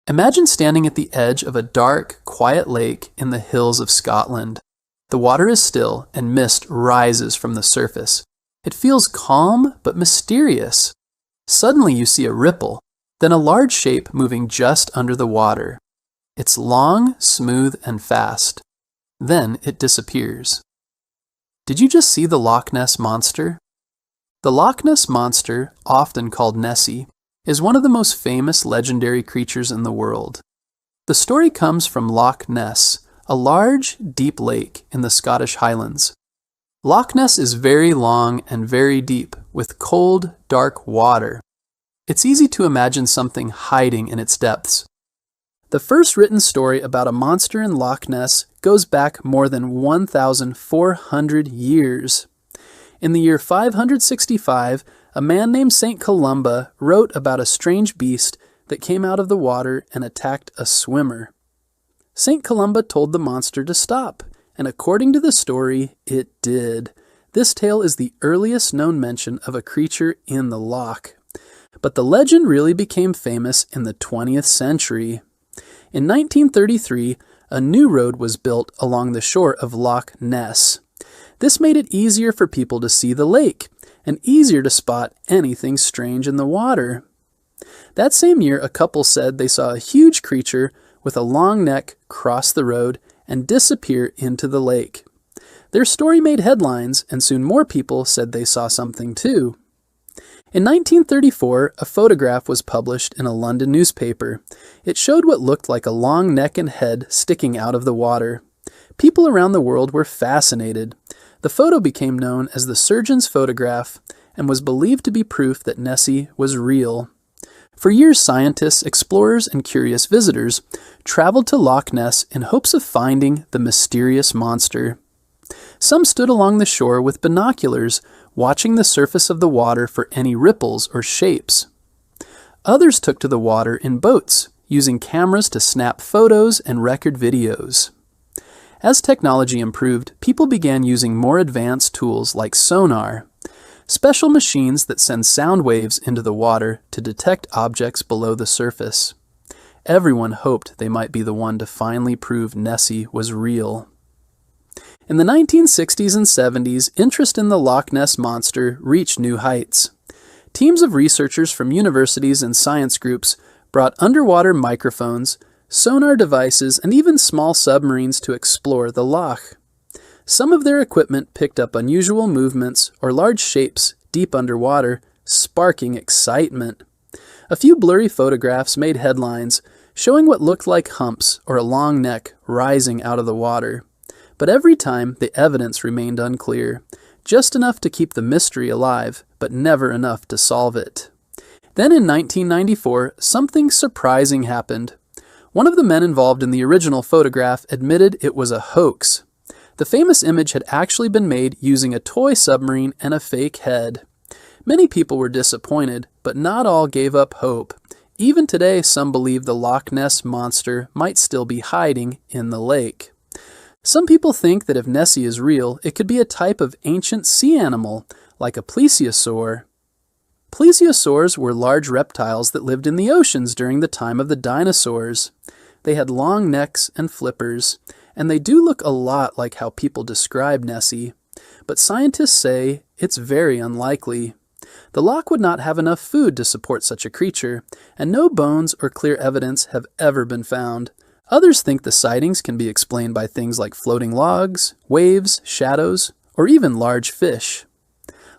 Imagine standing at the edge of a dark, quiet lake in the hills of Scotland. The water is still and mist rises from the surface. It feels calm but mysterious. Suddenly you see a ripple, then a large shape moving just under the water. It's long, smooth, and fast. Then it disappears. Did you just see the Loch Ness Monster? The Loch Ness Monster, often called Nessie, is one of the most famous legendary creatures in the world. The story comes from Loch Ness, a large, deep lake in the Scottish Highlands. Loch Ness is very long and very deep, with cold, dark water. It's easy to imagine something hiding in its depths. The first written story about a monster in Loch Ness goes back more than 1,400 years. In the year 565, a man named St. Columba wrote about a strange beast that came out of the water and attacked a swimmer. St. Columba told the monster to stop, and according to the story, it did. This tale is the earliest known mention of a creature in the loch. But the legend really became famous in the 20th century. In 1933, a new road was built along the shore of Loch Ness. This made it easier for people to see the lake, and easier to spot anything strange in the water. That same year, a couple said they saw a huge creature with a long neck cross the road and disappear into the lake. Their story made headlines, and soon more people said they saw something too. In 1934, a photograph was published in a London newspaper. It showed what looked like a long neck and head sticking out of the water. People around the world were fascinated. The photo became known as the surgeon's photograph and was believed to be proof that Nessie was real. For years, scientists, explorers, and curious visitors traveled to Loch Ness in hopes of finding the mysterious monster. Some stood along the shore with binoculars, watching the surface of the water for any ripples or shapes. Others took to the water in boats, using cameras to snap photos and record videos. As technology improved, people began using more advanced tools like sonar, special machines that send sound waves into the water to detect objects below the surface. Everyone hoped they might be the one to finally prove Nessie was real. In the 1960s and 70s, interest in the Loch Ness Monster reached new heights. Teams of researchers from universities and science groups brought underwater microphones, sonar devices, and even small submarines to explore the loch. Some of their equipment picked up unusual movements or large shapes deep underwater, sparking excitement. A few blurry photographs made headlines, showing what looked like humps or a long neck rising out of the water. But every time, the evidence remained unclear, just enough to keep the mystery alive, but never enough to solve it. Then in 1994, something surprising happened. One of the men involved in the original photograph admitted it was a hoax. The famous image had actually been made using a toy submarine and a fake head. Many people were disappointed, but not all gave up hope. Even today, some believe the Loch Ness Monster might still be hiding in the lake. Some people think that if Nessie is real, it could be a type of ancient sea animal, like a plesiosaur. Plesiosaurs were large reptiles that lived in the oceans during the time of the dinosaurs. They had long necks and flippers, and they do look a lot like how people describe Nessie, but scientists say it's very unlikely. The loch would not have enough food to support such a creature, and no bones or clear evidence have ever been found. Others think the sightings can be explained by things like floating logs, waves, shadows, or even large fish.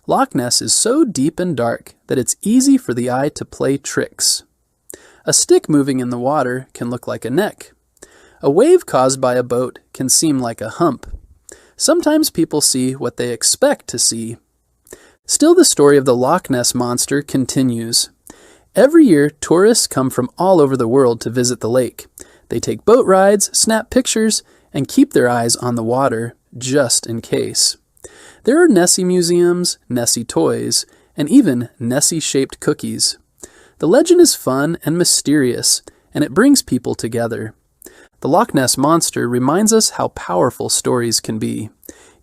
Loch Ness is so deep and dark that it's easy for the eye to play tricks. A stick moving in the water can look like a neck. A wave caused by a boat can seem like a hump. Sometimes people see what they expect to see. Still, the story of the Loch Ness Monster continues. Every year, tourists come from all over the world to visit the lake. They take boat rides, snap pictures, and keep their eyes on the water, just in case. There are Nessie museums, Nessie toys, and even Nessie-shaped cookies. The legend is fun and mysterious, and it brings people together. The Loch Ness Monster reminds us how powerful stories can be.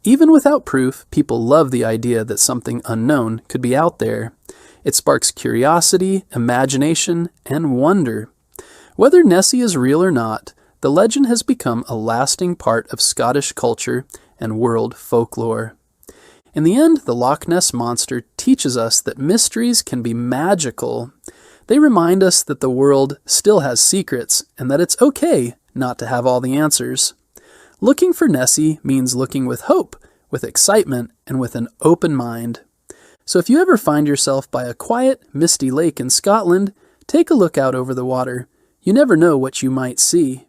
Even without proof, people love the idea that something unknown could be out there. It sparks curiosity, imagination, and wonder. Whether Nessie is real or not, the legend has become a lasting part of Scottish culture and world folklore. In the end, the Loch Ness Monster teaches us that mysteries can be magical. They remind us that the world still has secrets and that it's okay not to have all the answers. Looking for Nessie means looking with hope, with excitement, and with an open mind. So if you ever find yourself by a quiet, misty lake in Scotland, take a look out over the water. You never know what you might see.